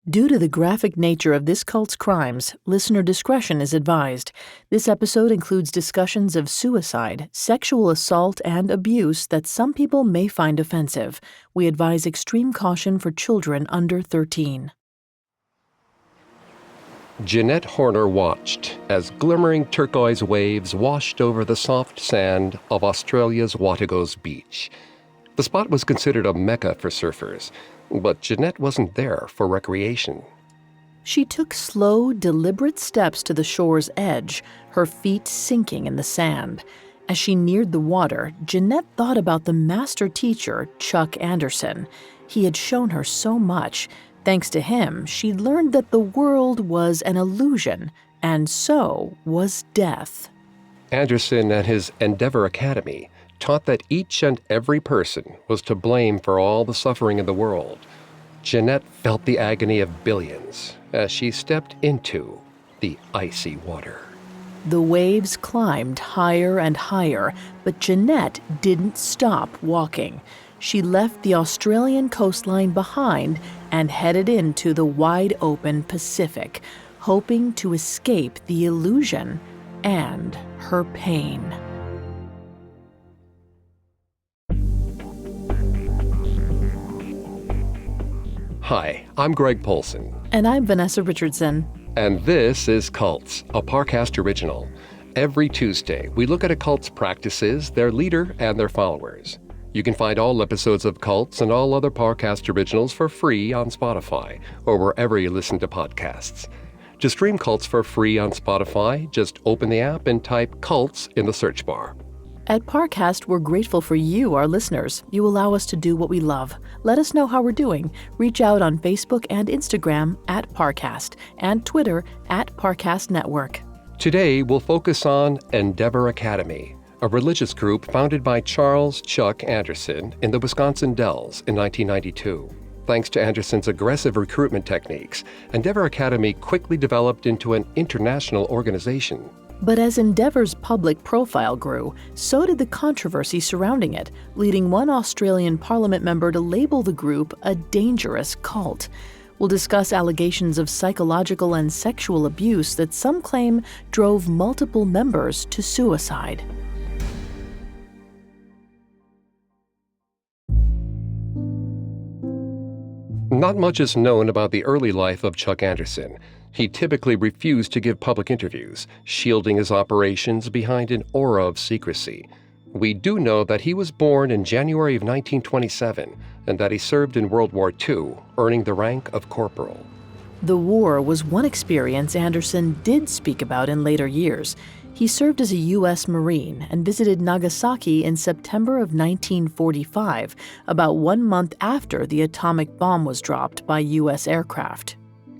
Due to the graphic nature of this cult's crimes, listener discretion is advised. This episode includes discussions of suicide, sexual assault, and abuse that some people may find offensive. We advise extreme caution for children under 13. Jeanette Horner watched as glimmering turquoise waves washed over the soft sand of Australia's Wategos Beach. The spot was considered a mecca for surfers, but Jeanette wasn't there for recreation. She took slow, deliberate steps to the shore's edge, her feet sinking in the sand. As she neared the water, Jeanette thought about the master teacher, Chuck Anderson. He had shown her so much. Thanks to him, she'd learned that the world was an illusion, and so was death. Anderson and his Endeavor Academy taught that each and every person was to blame for all the suffering in the world. Jeanette felt the agony of billions as she stepped into the icy water. The waves climbed higher and higher, but Jeanette didn't stop walking. She left the Australian coastline behind and headed into the wide-open Pacific, hoping to escape the illusion and her pain. Hi, I'm Greg Polson. And I'm Vanessa Richardson. And this is Cults, a Parcast original. Every Tuesday, we look at a cult's practices, their leader, and their followers. You can find all episodes of Cults and all other Parcast originals for free on Spotify or wherever you listen to podcasts. To stream Cults for free on Spotify, just open the app and type Cults in the search bar. At Parcast, we're grateful for you, our listeners. You allow us to do what we love. Let us know how we're doing. Reach out on Facebook and Instagram at Parcast and Twitter at Parcast Network. Today, we'll focus on Endeavor Academy, a religious group founded by Charles Chuck Anderson in the Wisconsin Dells in 1992. Thanks to Anderson's aggressive recruitment techniques, Endeavor Academy quickly developed into an international organization. But as Endeavor's public profile grew, so did the controversy surrounding it, leading one Australian Parliament member to label the group a dangerous cult. We'll discuss allegations of psychological and sexual abuse that some claim drove multiple members to suicide. Not much is known about the early life of Chuck Anderson. He typically refused to give public interviews, shielding his operations behind an aura of secrecy. We do know that he was born in January of 1927 and that he served in World War II, earning the rank of corporal. The war was one experience Anderson did speak about in later years. He served as a U.S. Marine and visited Nagasaki in September of 1945, about 1 month after the atomic bomb was dropped by U.S. aircraft.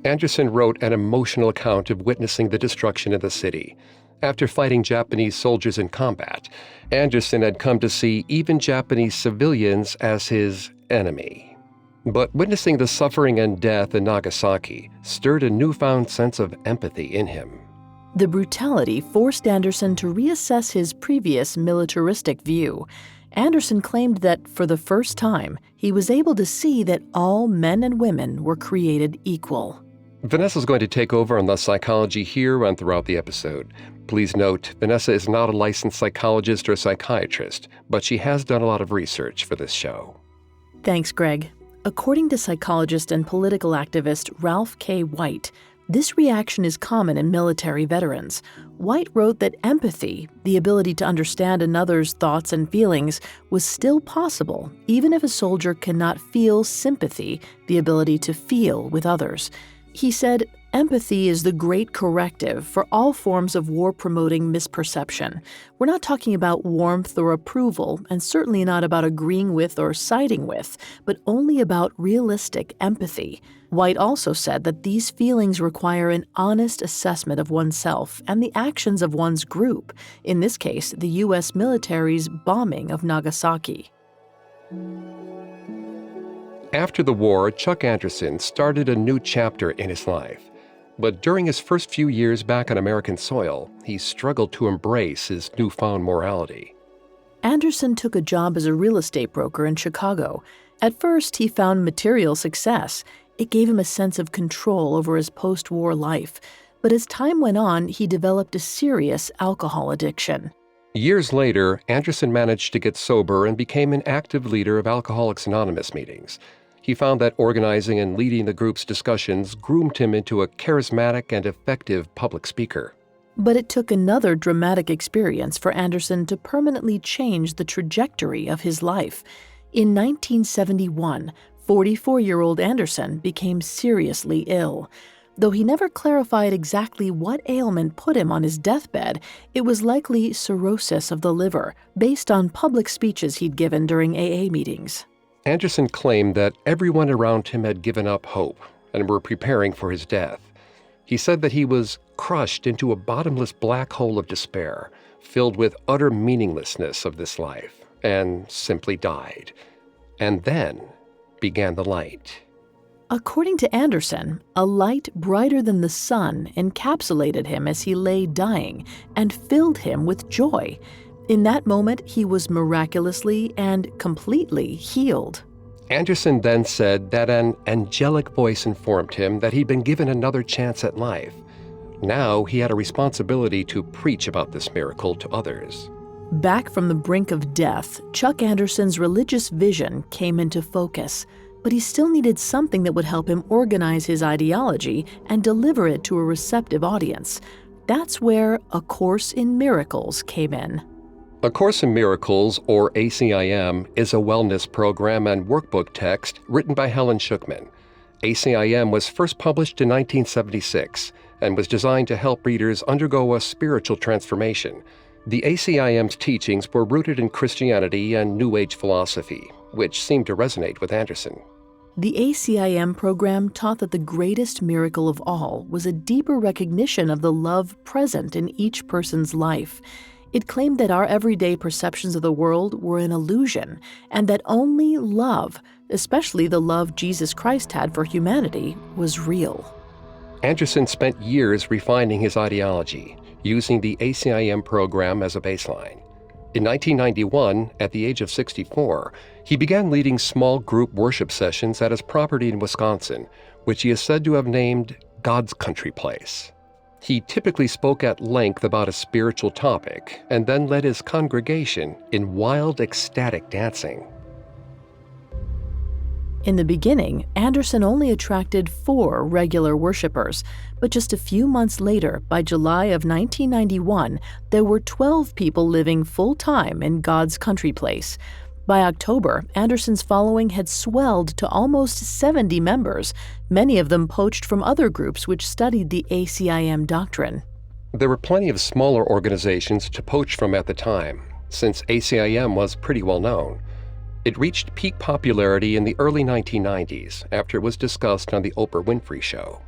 Anderson wrote an emotional account of witnessing the destruction of the city. After fighting Japanese soldiers in combat, Anderson had come to see even Japanese civilians as his enemy. But witnessing the suffering and death in Nagasaki stirred a newfound sense of empathy in him. The brutality forced Anderson to reassess his previous militaristic view. Anderson claimed that, for the first time, he was able to see that all men and women were created equal. Vanessa's going to take over on the psychology here and throughout the episode. Please note, Vanessa is not a licensed psychologist or psychiatrist, but she has done a lot of research for this show. Thanks, Greg. According to psychologist and political activist Ralph K. White, this reaction is common in military veterans. White wrote that empathy, the ability to understand another's thoughts and feelings, was still possible, even if a soldier cannot feel sympathy, the ability to feel with others. He said, empathy is the great corrective for all forms of war-promoting misperception. We're not talking about warmth or approval, and certainly not about agreeing with or siding with, but only about realistic empathy. White also said that these feelings require an honest assessment of oneself and the actions of one's group, in this case, the U.S. military's bombing of Nagasaki. After the war, Chuck Anderson started a new chapter in his life. But during his first few years back on American soil, he struggled to embrace his newfound morality. Anderson took a job as a real estate broker in Chicago. At first, he found material success. It gave him a sense of control over his post-war life. But as time went on, he developed a serious alcohol addiction. Years later, Anderson managed to get sober and became an active leader of Alcoholics Anonymous meetings. He found that organizing and leading the group's discussions groomed him into a charismatic and effective public speaker. But it took another dramatic experience for Anderson to permanently change the trajectory of his life. In 1971, 44-year-old Anderson became seriously ill. Though he never clarified exactly what ailment put him on his deathbed, it was likely cirrhosis of the liver, based on public speeches he'd given during AA meetings. Anderson claimed that everyone around him had given up hope and were preparing for his death. He said that he was crushed into a bottomless black hole of despair, filled with utter meaninglessness of this life, and simply died. And then began the light. According to Anderson, a light brighter than the sun encapsulated him as he lay dying and filled him with joy. In that moment, he was miraculously and completely healed. Anderson then said that an angelic voice informed him that he'd been given another chance at life. Now he had a responsibility to preach about this miracle to others. Back from the brink of death, Chuck Anderson's religious vision came into focus. But he still needed something that would help him organize his ideology and deliver it to a receptive audience. That's where A Course in Miracles came in. A Course in Miracles, or ACIM, is a wellness program and workbook text written by Helen Schucman. ACIM was first published in 1976 and was designed to help readers undergo a spiritual transformation. The ACIM's teachings were rooted in Christianity and New Age philosophy, which seemed to resonate with Anderson. The ACIM program taught that the greatest miracle of all was a deeper recognition of the love present in each person's life. It claimed that our everyday perceptions of the world were an illusion, and that only love, especially the love Jesus Christ had for humanity, was real. Anderson spent years refining his ideology, using the ACIM program as a baseline. In 1991, at the age of 64, he began leading small group worship sessions at his property in Wisconsin, which he is said to have named God's Country Place. He typically spoke at length about a spiritual topic and then led his congregation in wild, ecstatic dancing. In the beginning, Anderson only attracted 4 regular worshipers, but just a few months later, by July of 1991, there were 12 people living full-time in God's Country Place. By October, Anderson's following had swelled to almost 70 members, many of them poached from other groups which studied the ACIM doctrine. There were plenty of smaller organizations to poach from at the time, since ACIM was pretty well known. It reached peak popularity in the early 1990s after it was discussed on The Oprah Winfrey Show.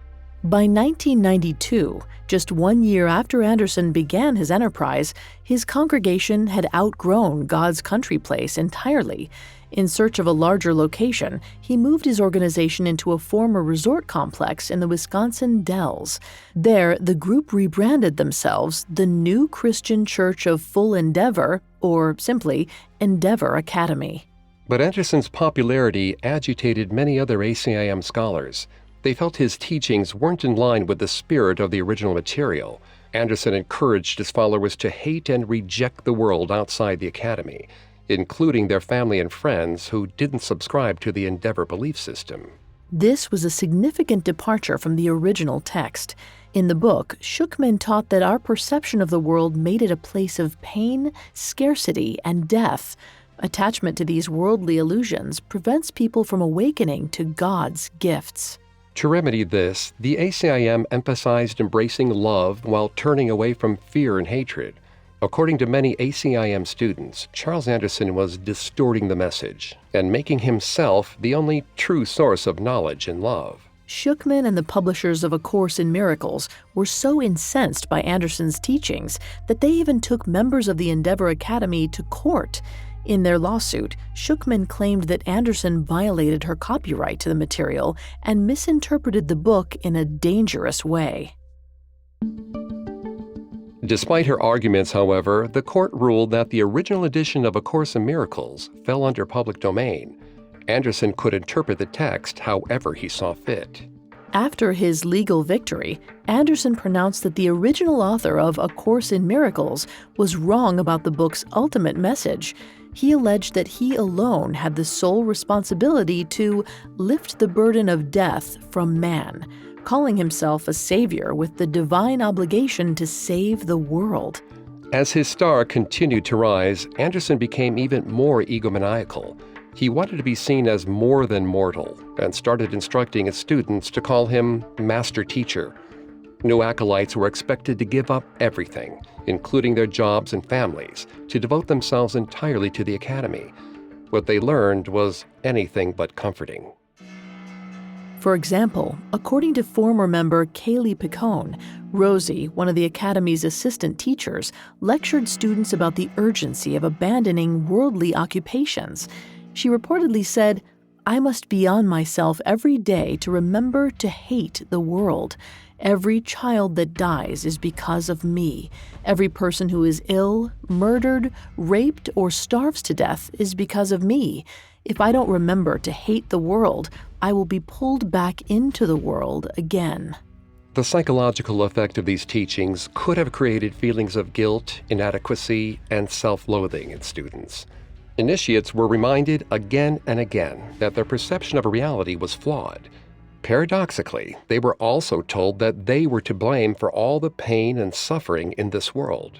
By 1992, just 1 year after Anderson began his enterprise, his congregation had outgrown God's Country Place entirely. In search of a larger location, he moved his organization into a former resort complex in the Wisconsin Dells. There, the group rebranded themselves the New Christian Church of Full Endeavor, or simply Endeavor Academy. But Anderson's popularity agitated many other ACIM scholars. They felt his teachings weren't in line with the spirit of the original material. Anderson encouraged his followers to hate and reject the world outside the academy, including their family and friends who didn't subscribe to the Endeavor belief system. This was a significant departure from the original text. In the book, Schucman taught that our perception of the world made it a place of pain, scarcity, and death. Attachment to these worldly illusions prevents people from awakening to God's gifts. To remedy this, the ACIM emphasized embracing love while turning away from fear and hatred. According to many ACIM students, Charles Anderson was distorting the message and making himself the only true source of knowledge and love. Schucman and the publishers of A Course in Miracles were so incensed by Anderson's teachings that they even took members of the Endeavor Academy to court. In their lawsuit, Schucman claimed that Anderson violated her copyright to the material and misinterpreted the book in a dangerous way. Despite her arguments, however, the court ruled that the original edition of A Course in Miracles fell under public domain. Anderson could interpret the text however he saw fit. After his legal victory, Anderson pronounced that the original author of A Course in Miracles was wrong about the book's ultimate message. He alleged that he alone had the sole responsibility to lift the burden of death from man, calling himself a savior with the divine obligation to save the world. As his star continued to rise, Anderson became even more egomaniacal. He wanted to be seen as more than mortal and started instructing his students to call him Master Teacher. New acolytes were expected to give up everything, including their jobs and families, to devote themselves entirely to the academy. What they learned was anything but comforting. For example, according to former member Kaylee Picone, Rosie, one of the Academy's assistant teachers, lectured students about the urgency of abandoning worldly occupations. She reportedly said, "I must be on myself every day to remember to hate the world. Every child that dies is because of me. Every person who is ill, murdered, raped, or starves to death is because of me. If I don't remember to hate the world, I will be pulled back into the world again." The psychological effect of these teachings could have created feelings of guilt, inadequacy, and self-loathing in students. Initiates were reminded again and again that their perception of reality was flawed. Paradoxically, they were also told that they were to blame for all the pain and suffering in this world.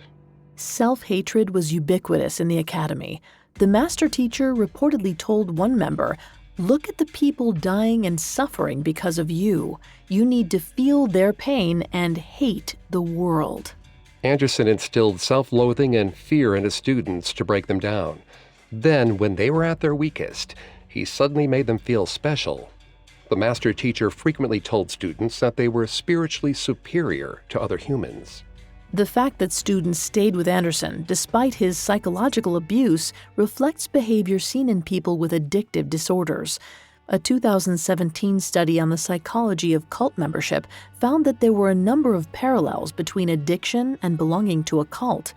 Self-hatred was ubiquitous in the academy. The master teacher reportedly told one member, "Look at the people dying and suffering because of you. You need to feel their pain and hate the world." Anderson instilled self-loathing and fear in his students to break them down. Then, when they were at their weakest, he suddenly made them feel special. The master teacher frequently told students that they were spiritually superior to other humans. The fact that students stayed with Anderson despite his psychological abuse reflects behavior seen in people with addictive disorders. A 2017 study on the psychology of cult membership found that there were a number of parallels between addiction and belonging to a cult.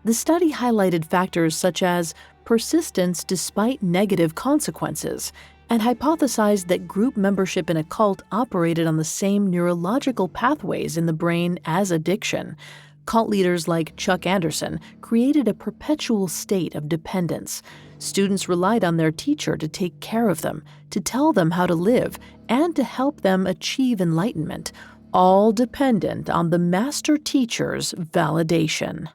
The study highlighted factors such as persistence despite negative consequences, and hypothesized that group membership in a cult operated on the same neurological pathways in the brain as addiction. Cult leaders like Chuck Anderson created a perpetual state of dependence. Students relied on their teacher to take care of them, to tell them how to live, and to help them achieve enlightenment, all dependent on the master teacher's validation.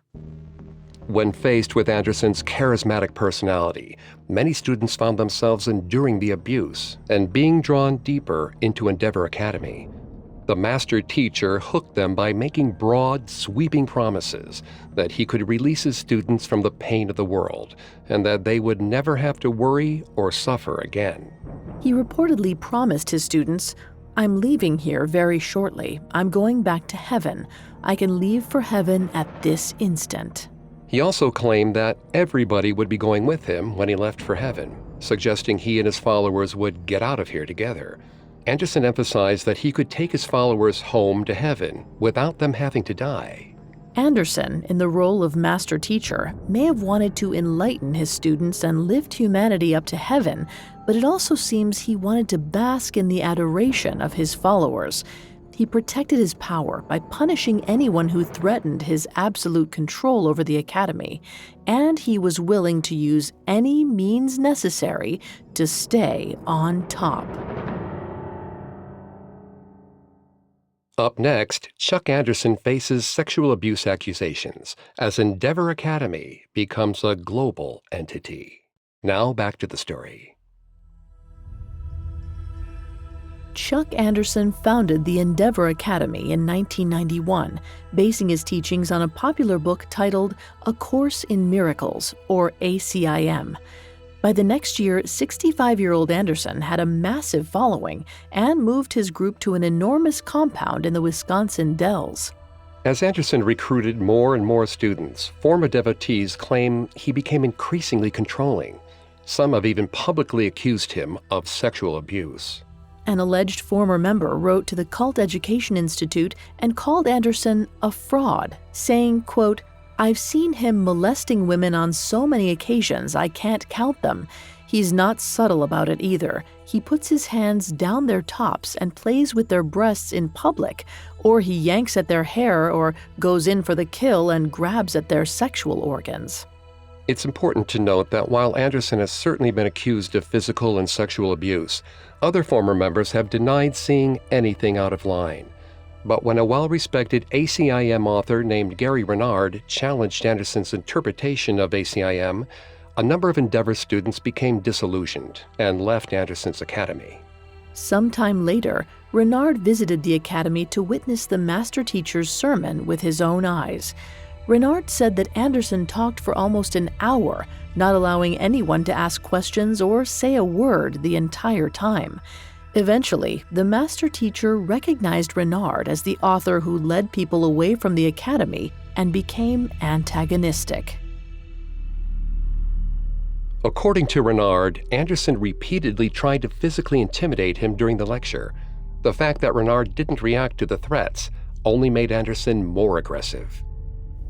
When faced with Anderson's charismatic personality, many students found themselves enduring the abuse and being drawn deeper into Endeavor Academy. The master teacher hooked them by making broad, sweeping promises that he could release his students from the pain of the world and that they would never have to worry or suffer again. He reportedly promised his students, "I'm leaving here very shortly. I'm going back to heaven. I can leave for heaven at this instant." He also claimed that everybody would be going with him when he left for heaven, suggesting he and his followers would get out of here together. Anderson emphasized that he could take his followers home to heaven without them having to die. Anderson, in the role of master teacher, may have wanted to enlighten his students and lift humanity up to heaven, but it also seems he wanted to bask in the adoration of his followers. He protected his power by punishing anyone who threatened his absolute control over the academy, and he was willing to use any means necessary to stay on top. Up next, Chuck Anderson faces sexual abuse accusations as Endeavor Academy becomes a global entity. Now back to the story. Chuck Anderson founded the Endeavor Academy in 1991, basing his teachings on a popular book titled A Course in Miracles, or ACIM. By the next year, 65-year-old Anderson had a massive following and moved his group to an enormous compound in the Wisconsin Dells. As Anderson recruited more and more students, former devotees claim he became increasingly controlling. Some have even publicly accused him of sexual abuse. An alleged former member wrote to the Cult Education Institute and called Anderson a fraud, saying, quote, "I've seen him molesting women on so many occasions I can't count them. He's not subtle about it either. He puts his hands down their tops and plays with their breasts in public, or he yanks at their hair or goes in for the kill and grabs at their sexual organs. It's important to note that while Anderson has certainly been accused of physical and sexual abuse, other former members have denied seeing anything out of line. But when a well-respected ACIM author named Gary Renard challenged Anderson's interpretation of ACIM, a number of Endeavor students became disillusioned and left Anderson's academy. Sometime later, Renard visited the academy to witness the master teacher's sermon with his own eyes. Renard said that Anderson talked for almost an hour, not allowing anyone to ask questions or say a word the entire time. Eventually, the master teacher recognized Renard as the author who led people away from the academy and became antagonistic. According to Renard, Anderson repeatedly tried to physically intimidate him during the lecture. The fact that Renard didn't react to the threats only made Anderson more aggressive.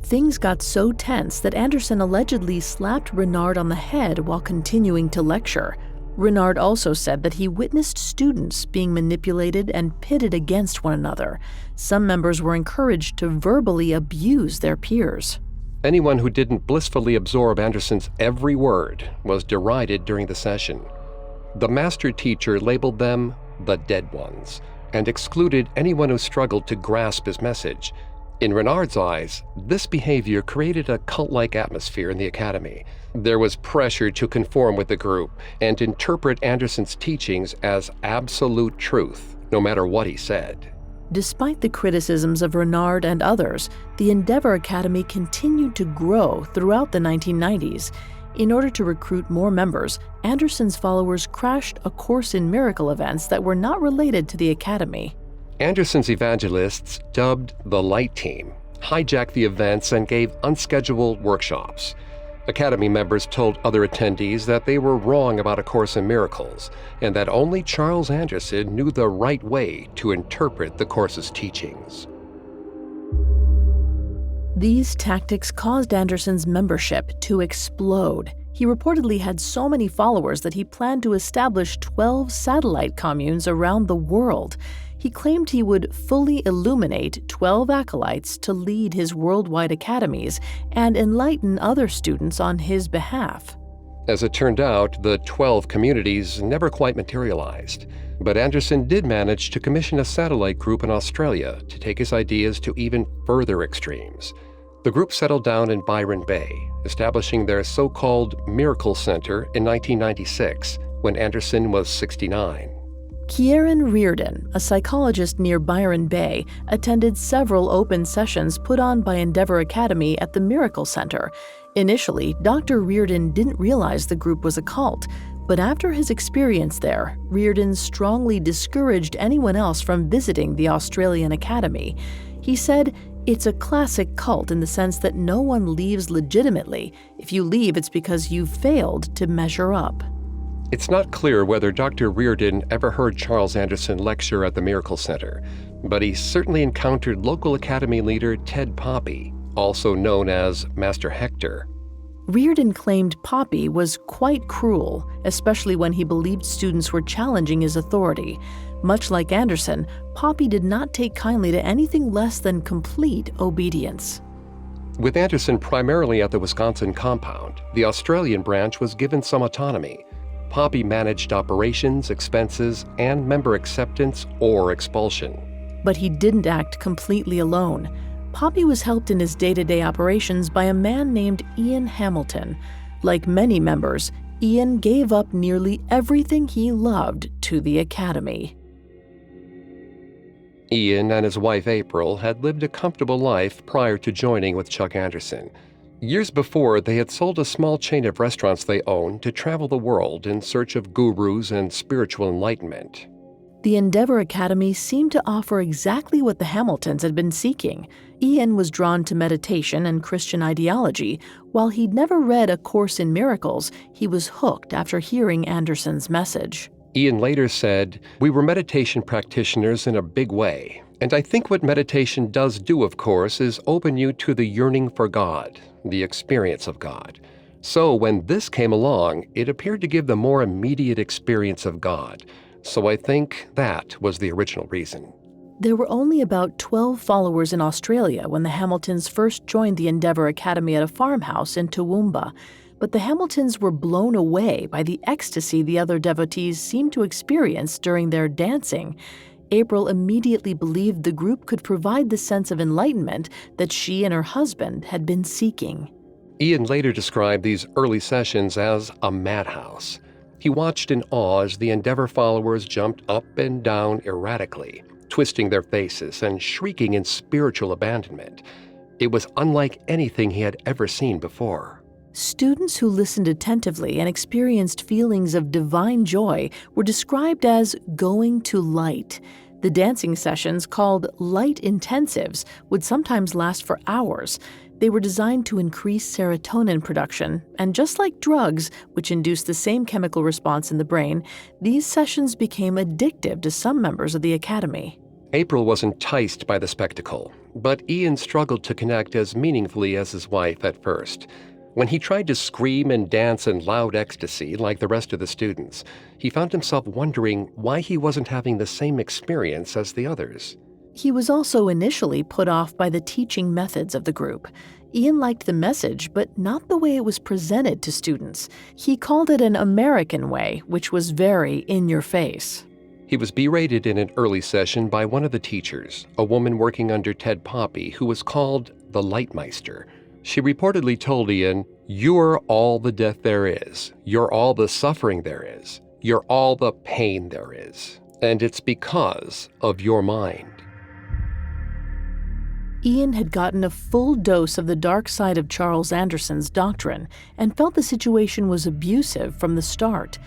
Things got so tense that Anderson allegedly slapped Renard on the head while continuing to lecture. Renard also said that he witnessed students being manipulated and pitted against one another. Some members were encouraged to verbally abuse their peers. Anyone who didn't blissfully absorb Anderson's every word was derided during the session. The master teacher labeled them the dead ones and excluded anyone who struggled to grasp his message. In Renard's eyes, this behavior created a cult-like atmosphere in the academy. There was pressure to conform with the group and interpret Anderson's teachings as absolute truth, no matter what he said. Despite the criticisms of Renard and others, the Endeavor Academy continued to grow throughout the 1990s. In order to recruit more members, Anderson's followers crashed A Course in Miracle events that were not related to the academy. Anderson's evangelists, dubbed the Light Team, hijacked the events and gave unscheduled workshops. Academy members told other attendees that they were wrong about A Course in Miracles and that only Charles Anderson knew the right way to interpret the Course's teachings. These tactics caused Anderson's membership to explode. He reportedly had so many followers that he planned to establish 12 satellite communes around the world. He claimed he would fully illuminate 12 acolytes to lead his worldwide academies and enlighten other students on his behalf. As it turned out, the 12 communities never quite materialized, but Anderson did manage to commission a satellite group in Australia to take his ideas to even further extremes. The group settled down in Byron Bay, establishing their so-called Miracle Center in 1996, when Anderson was 69. Kieran Reardon, a psychologist near Byron Bay, attended several open sessions put on by Endeavor Academy at the Miracle Center. Initially, Dr. Reardon didn't realize the group was a cult, but after his experience there, Reardon strongly discouraged anyone else from visiting the Australian Academy. He said, "It's a classic cult in the sense that no one leaves legitimately. If you leave, it's because you've failed to measure up." It's not clear whether Dr. Reardon ever heard Charles Anderson lecture at the Miracle Center, but he certainly encountered local Academy leader Ted Poppy, also known as Master Hector. Reardon claimed Poppy was quite cruel, especially when he believed students were challenging his authority. Much like Anderson, Poppy did not take kindly to anything less than complete obedience. With Anderson primarily at the Wisconsin compound, the Australian branch was given some autonomy. Poppy managed operations, expenses, and member acceptance or expulsion. But he didn't act completely alone. Poppy was helped in his day-to-day operations by a man named Ian Hamilton. Like many members, Ian gave up nearly everything he loved to the Academy. Ian and his wife April had lived a comfortable life prior to joining with Chuck Anderson. Years before, they had sold a small chain of restaurants they owned to travel the world in search of gurus and spiritual enlightenment. The Endeavor Academy seemed to offer exactly what the Hamiltons had been seeking. Ian was drawn to meditation and Christian ideology. While he'd never read A Course in Miracles, he was hooked after hearing Anderson's message. Ian later said, "We were meditation practitioners in a big way. And I think what meditation does do, of course, is open you to the yearning for God, the experience of God. So when this came along, it appeared to give the more immediate experience of God. So I think that was the original reason. There were only about 12 followers in Australia when the Hamiltons first joined the Endeavour Academy at a farmhouse in Toowoomba, but the Hamiltons were blown away by the ecstasy the other devotees seemed to experience during their dancing. April immediately believed the group could provide the sense of enlightenment that she and her husband had been seeking. Ian later described these early sessions as a madhouse. He watched in awe as the Endeavour followers jumped up and down erratically, twisting their faces and shrieking in spiritual abandonment. It was unlike anything he had ever seen before. Students who listened attentively and experienced feelings of divine joy were described as going to light. The dancing sessions, called light intensives, would sometimes last for hours. They were designed to increase serotonin production, and just like drugs, which induce the same chemical response in the brain, these sessions became addictive to some members of the Academy. April was enticed by the spectacle, but Ian struggled to connect as meaningfully as his wife at first. When he tried to scream and dance in loud ecstasy like the rest of the students, he found himself wondering why he wasn't having the same experience as the others. He was also initially put off by the teaching methods of the group. Ian liked the message, but not the way it was presented to students. He called it an American way, which was very in your face. He was berated in an early session by one of the teachers, a woman working under Ted Poppy, who was called the Lightmeister. She reportedly told Ian, "You're all the death there is. You're all the suffering there is. You're all the pain there is. And it's because of your mind." Ian had gotten a full dose of the dark side of Charles Anderson's doctrine and felt the situation was abusive from the start.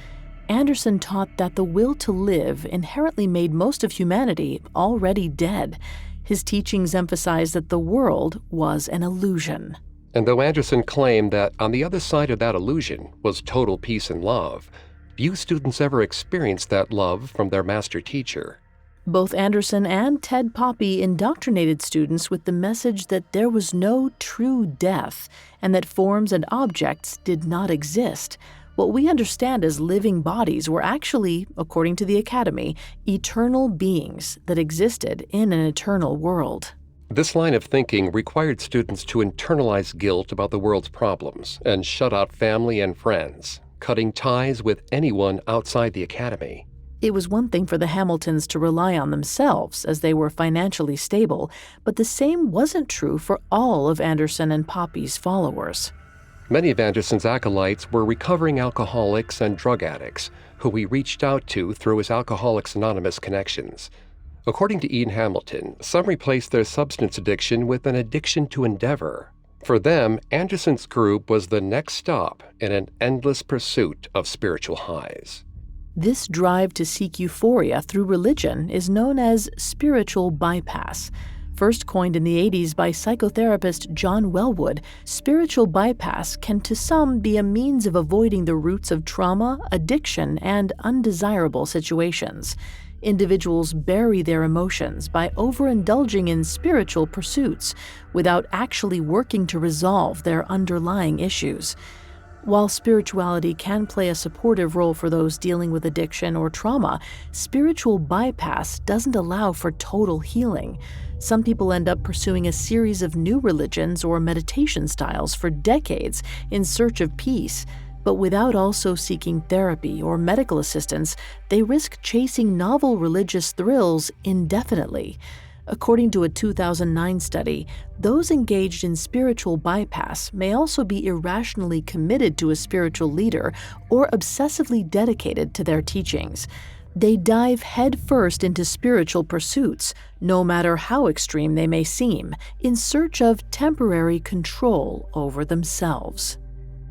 Anderson taught that the will to live inherently made most of humanity already dead. His teachings emphasized that the world was an illusion. And though Anderson claimed that on the other side of that illusion was total peace and love, few students ever experienced that love from their master teacher. Both Anderson and Ted Poppy indoctrinated students with the message that there was no true death and that forms and objects did not exist. What we understand as living bodies were actually, according to the Academy, eternal beings that existed in an eternal world. This line of thinking required students to internalize guilt about the world's problems and shut out family and friends, cutting ties with anyone outside the Academy. It was one thing for the Hamiltons to rely on themselves as they were financially stable, but the same wasn't true for all of Anderson and Poppy's followers. Many of Anderson's acolytes were recovering alcoholics and drug addicts, who he reached out to through his Alcoholics Anonymous connections. According to Ian Hamilton, some replaced their substance addiction with an addiction to endeavor. For them, Anderson's group was the next stop in an endless pursuit of spiritual highs. This drive to seek euphoria through religion is known as spiritual bypass. First coined in the 80s by psychotherapist John Wellwood, spiritual bypass can to some be a means of avoiding the roots of trauma, addiction, and undesirable situations. Individuals bury their emotions by overindulging in spiritual pursuits without actually working to resolve their underlying issues. While spirituality can play a supportive role for those dealing with addiction or trauma, spiritual bypass doesn't allow for total healing. Some people end up pursuing a series of new religions or meditation styles for decades in search of peace. But without also seeking therapy or medical assistance, they risk chasing novel religious thrills indefinitely. According to a 2009 study, those engaged in spiritual bypass may also be irrationally committed to a spiritual leader or obsessively dedicated to their teachings. They dive headfirst into spiritual pursuits, no matter how extreme they may seem, in search of temporary control over themselves.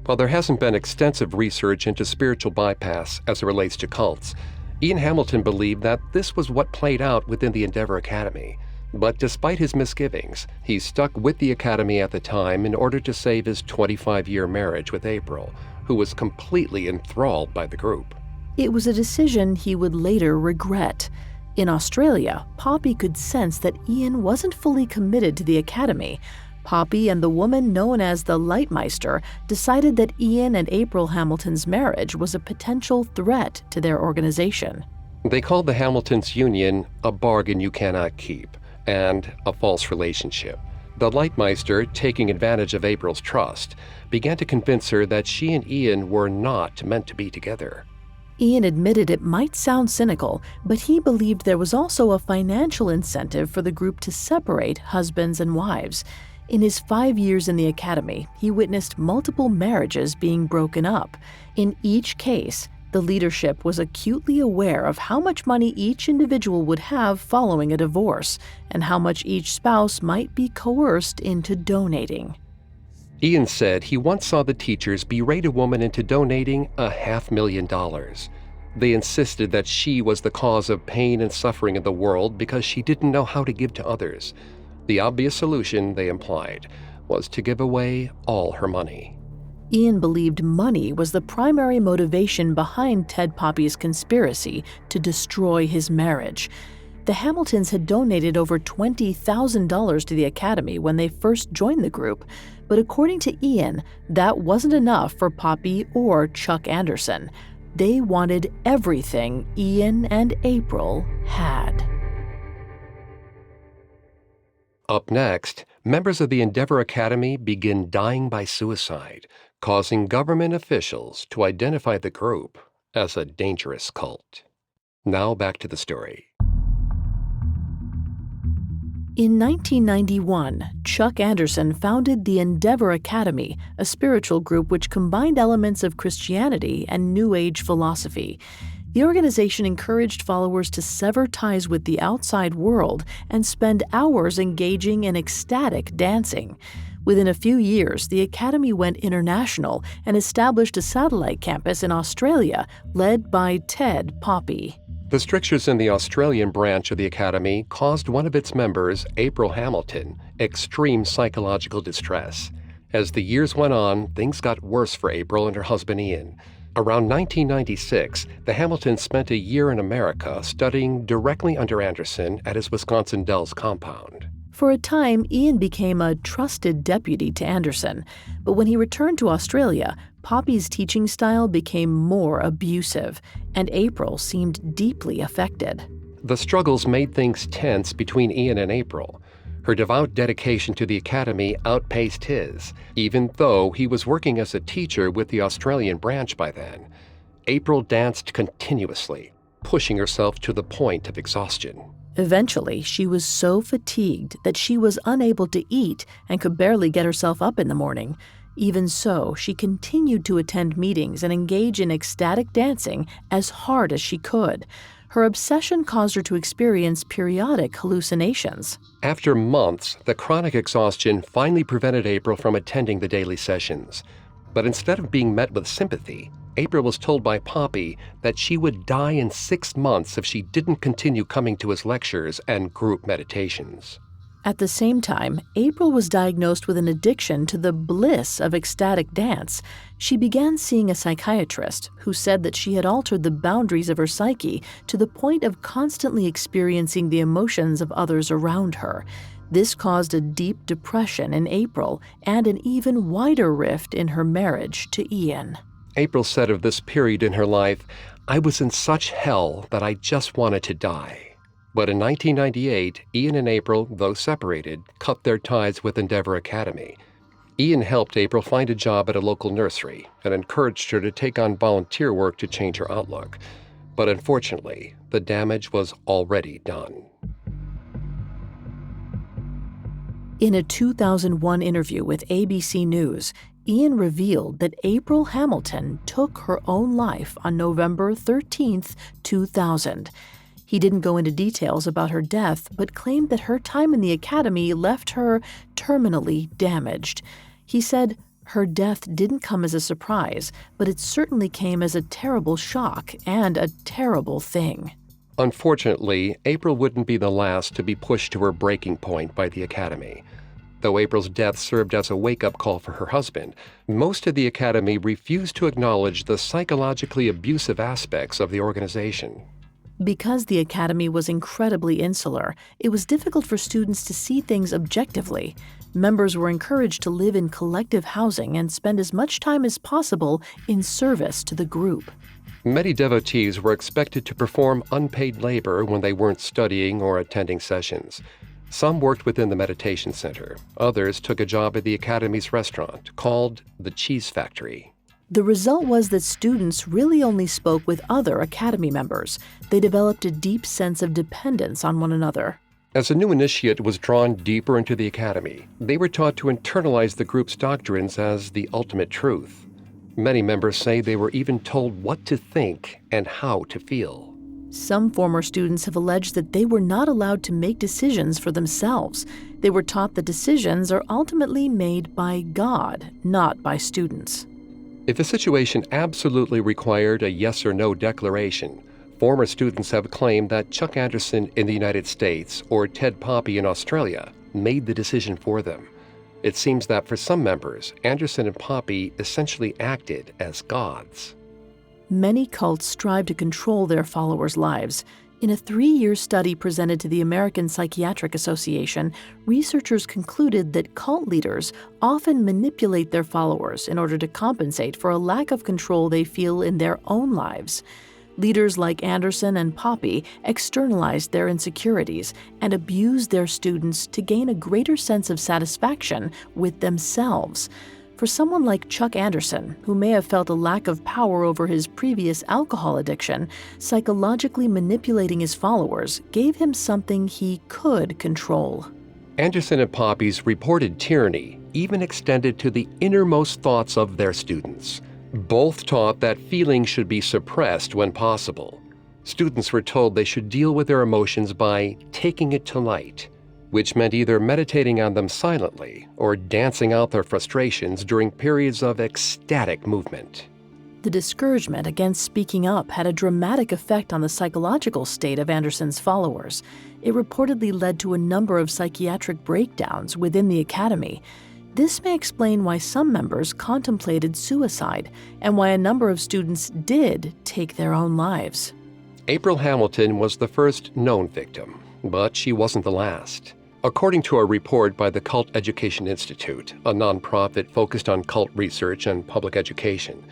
While there hasn't been extensive research into spiritual bypass as it relates to cults, Ian Hamilton believed that this was what played out within the Endeavour Academy. But despite his misgivings, he stuck with the Academy at the time in order to save his 25-year marriage with April, who was completely enthralled by the group. It was a decision he would later regret. In Australia, Poppy could sense that Ian wasn't fully committed to the Academy. Poppy and the woman known as the Lightmeister decided that Ian and April Hamilton's marriage was a potential threat to their organization. They called the Hamiltons' union a bargain you cannot keep and a false relationship. The Lightmeister, taking advantage of April's trust, began to convince her that she and Ian were not meant to be together. Ian admitted it might sound cynical, but he believed there was also a financial incentive for the group to separate husbands and wives. In his 5 years in the academy, he witnessed multiple marriages being broken up. In each case, the leadership was acutely aware of how much money each individual would have following a divorce, and how much each spouse might be coerced into donating. Ian said he once saw the teachers berate a woman into donating $500,000. They insisted that she was the cause of pain and suffering in the world because she didn't know how to give to others. The obvious solution, they implied, was to give away all her money. Ian believed money was the primary motivation behind Ted Poppy's conspiracy to destroy his marriage. The Hamiltons had donated over $20,000 to the Academy when they first joined the group, but according to Ian, that wasn't enough for Poppy or Chuck Anderson. They wanted everything Ian and April had. Up next, members of the Endeavor Academy begin dying by suicide, causing government officials to identify the group as a dangerous cult. Now back to the story. In 1991, Chuck Anderson founded the Endeavor Academy, a spiritual group which combined elements of Christianity and New Age philosophy. The organization encouraged followers to sever ties with the outside world and spend hours engaging in ecstatic dancing. Within a few years, the Academy went international and established a satellite campus in Australia, led by Ted Poppy. The strictures in the Australian branch of the Academy caused one of its members, April Hamilton, extreme psychological distress. As the years went on, things got worse for April and her husband Ian. Around 1996, the Hamiltons spent a year in America studying directly under Anderson at his Wisconsin Dells compound. For a time, Ian became a trusted deputy to Anderson, but when he returned to Australia, Poppy's teaching style became more abusive, and April seemed deeply affected. The struggles made things tense between Ian and April. Her devout dedication to the Academy outpaced his, even though he was working as a teacher with the Australian branch by then. April danced continuously, pushing herself to the point of exhaustion. Eventually, she was so fatigued that she was unable to eat and could barely get herself up in the morning. Even so, she continued to attend meetings and engage in ecstatic dancing as hard as she could. Her obsession caused her to experience periodic hallucinations. After months, the chronic exhaustion finally prevented April from attending the daily sessions. But instead of being met with sympathy, April was told by Poppy that she would die in 6 months if she didn't continue coming to his lectures and group meditations. At the same time, April was diagnosed with an addiction to the bliss of ecstatic dance. She began seeing a psychiatrist who said that she had altered the boundaries of her psyche to the point of constantly experiencing the emotions of others around her. This caused a deep depression in April and an even wider rift in her marriage to Ian. April said of this period in her life, "I was in such hell that I just wanted to die." But in 1998, Ian and April, though separated, cut their ties with Endeavor Academy. Ian helped April find a job at a local nursery and encouraged her to take on volunteer work to change her outlook. But unfortunately, the damage was already done. In a 2001 interview with ABC News, Ian revealed that April Hamilton took her own life on November 13, 2000. He didn't go into details about her death, but claimed that her time in the academy left her terminally damaged. He said, "Her death didn't come as a surprise, but it certainly came as a terrible shock and a terrible thing." Unfortunately, April wouldn't be the last to be pushed to her breaking point by the Academy. Though April's death served as a wake-up call for her husband, most of the Academy refused to acknowledge the psychologically abusive aspects of the organization. Because the academy was incredibly insular, it was difficult for students to see things objectively. Members were encouraged to live in collective housing and spend as much time as possible in service to the group. Many devotees were expected to perform unpaid labor when they weren't studying or attending sessions. Some worked within the meditation center. Others took a job at the Academy's restaurant, called the Cheese Factory. The result was that students really only spoke with other Academy members. They developed a deep sense of dependence on one another. As a new initiate was drawn deeper into the Academy, they were taught to internalize the group's doctrines as the ultimate truth. Many members say they were even told what to think and how to feel. Some former students have alleged that they were not allowed to make decisions for themselves. They were taught that decisions are ultimately made by God, not by students. If a situation absolutely required a yes or no declaration, former students have claimed that Chuck Anderson in the United States or Ted Poppy in Australia made the decision for them. It seems that for some members, Anderson and Poppy essentially acted as gods. Many cults strive to control their followers' lives. In a 3-year study presented to the American Psychiatric Association, researchers concluded that cult leaders often manipulate their followers in order to compensate for a lack of control they feel in their own lives. Leaders like Anderson and Poppy externalized their insecurities and abused their students to gain a greater sense of satisfaction with themselves. For someone like Chuck Anderson, who may have felt a lack of power over his previous alcohol addiction, psychologically manipulating his followers gave him something he could control. Anderson and Poppy's reported tyranny even extended to the innermost thoughts of their students. Both taught that feelings should be suppressed when possible. Students were told they should deal with their emotions by taking it to light, which meant either meditating on them silently or dancing out their frustrations during periods of ecstatic movement. The discouragement against speaking up had a dramatic effect on the psychological state of Anderson's followers. It reportedly led to a number of psychiatric breakdowns within the Academy. This may explain why some members contemplated suicide and why a number of students did take their own lives. April Hamilton was the first known victim, but she wasn't the last. According to a report by the Cult Education Institute, a nonprofit focused on cult research and public education,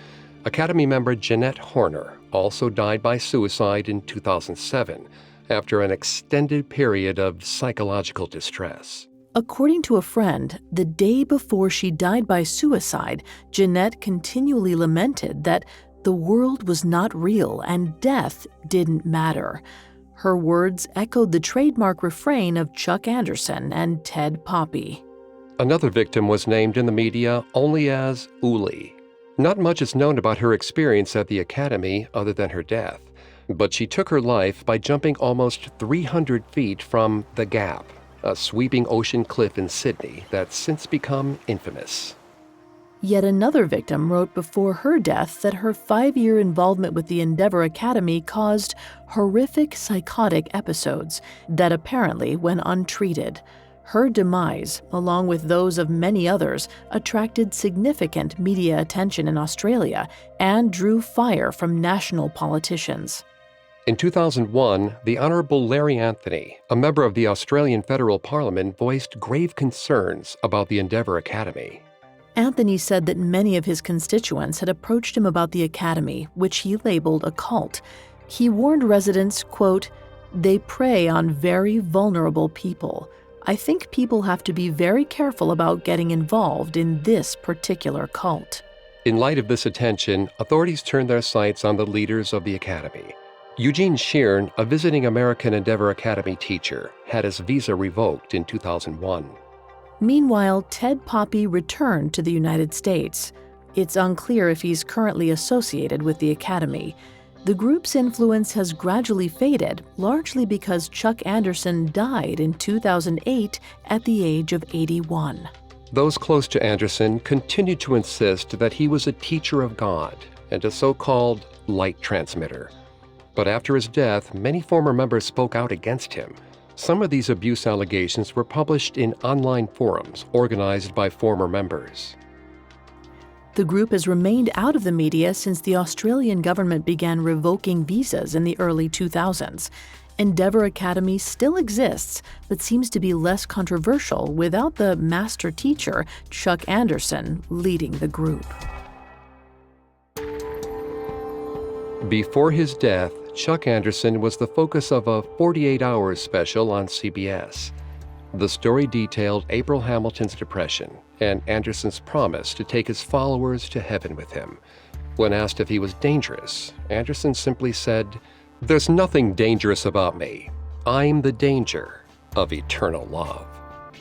Academy member Jeanette Horner also died by suicide in 2007 after an extended period of psychological distress. According to a friend, the day before she died by suicide, Jeanette continually lamented that the world was not real and death didn't matter. Her words echoed the trademark refrain of Chuck Anderson and Ted Poppy. Another victim was named in the media only as Uli. Not much is known about her experience at the Academy other than her death, but she took her life by jumping almost 300 feet from The Gap, a sweeping ocean cliff in Sydney that's since become infamous. Yet another victim wrote before her death that her 5-year involvement with the Endeavor Academy caused horrific psychotic episodes that apparently went untreated. Her demise, along with those of many others, attracted significant media attention in Australia and drew fire from national politicians. In 2001, the Honourable Larry Anthony, a member of the Australian Federal Parliament, voiced grave concerns about the Endeavor Academy. Anthony said that many of his constituents had approached him about the Academy, which he labeled a cult. He warned residents, quote, "They prey on very vulnerable people. I think people have to be very careful about getting involved in this particular cult." In light of this attention, authorities turned their sights on the leaders of the Academy. Eugene Sheeran, a visiting American Endeavor Academy teacher, had his visa revoked in 2001. Meanwhile, Ted Poppy returned to the United States. It's unclear if he's currently associated with the Academy. The group's influence has gradually faded, largely because Chuck Anderson died in 2008 at the age of 81. Those close to Anderson continued to insist that he was a teacher of God and a so-called light transmitter. But after his death, many former members spoke out against him. Some of these abuse allegations were published in online forums organized by former members. The group has remained out of the media since the Australian government began revoking visas in the early 2000s. Endeavor Academy still exists, but seems to be less controversial without the master teacher, Chuck Anderson, leading the group. Before his death, Chuck Anderson was the focus of a 48 Hours special on CBS. The story detailed April Hamilton's depression and Anderson's promise to take his followers to heaven with him. When asked if he was dangerous, Anderson simply said, "There's nothing dangerous about me. I'm the danger of eternal love."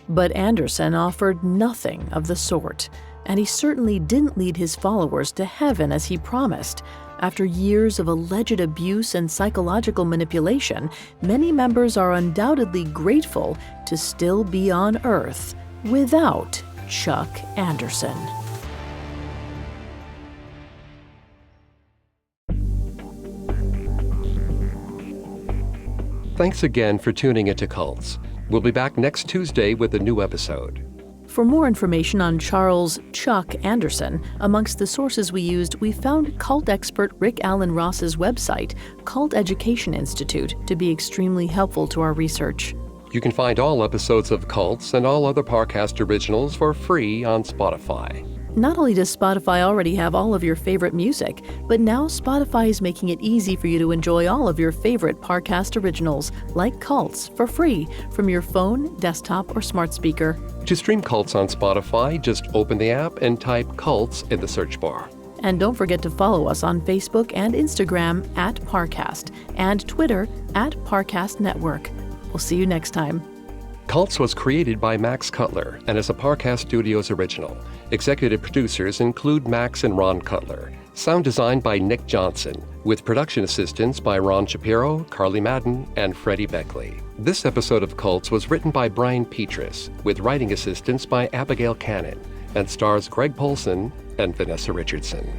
But Anderson offered nothing of the sort, and he certainly didn't lead his followers to heaven as he promised. After years of alleged abuse and psychological manipulation, many members are undoubtedly grateful to still be on Earth without Chuck Anderson. Thanks again for tuning into Cults. We'll be back next Tuesday with a new episode. For more information on Charles Chuck Anderson, amongst the sources we used, we found cult expert Rick Allen Ross's website, Cult Education Institute, to be extremely helpful to our research. You can find all episodes of Cults and all other Parcast originals for free on Spotify. Not only does Spotify already have all of your favorite music, but now Spotify is making it easy for you to enjoy all of your favorite Parcast originals, like Cults, for free from your phone, desktop, or smart speaker. To stream Cults on Spotify, just open the app and type Cults in the search bar. And don't forget to follow us on Facebook and Instagram at Parcast and Twitter at Parcast Network. We'll see you next time. Cults was created by Max Cutler and is a Parcast Studios original. Executive producers include Max and Ron Cutler. Sound designed by Nick Johnson, with production assistance by Ron Shapiro, Carly Madden, and Freddie Beckley. This episode of Cults was written by Brian Petrus, with writing assistance by Abigail Cannon, and stars Greg Polson and Vanessa Richardson.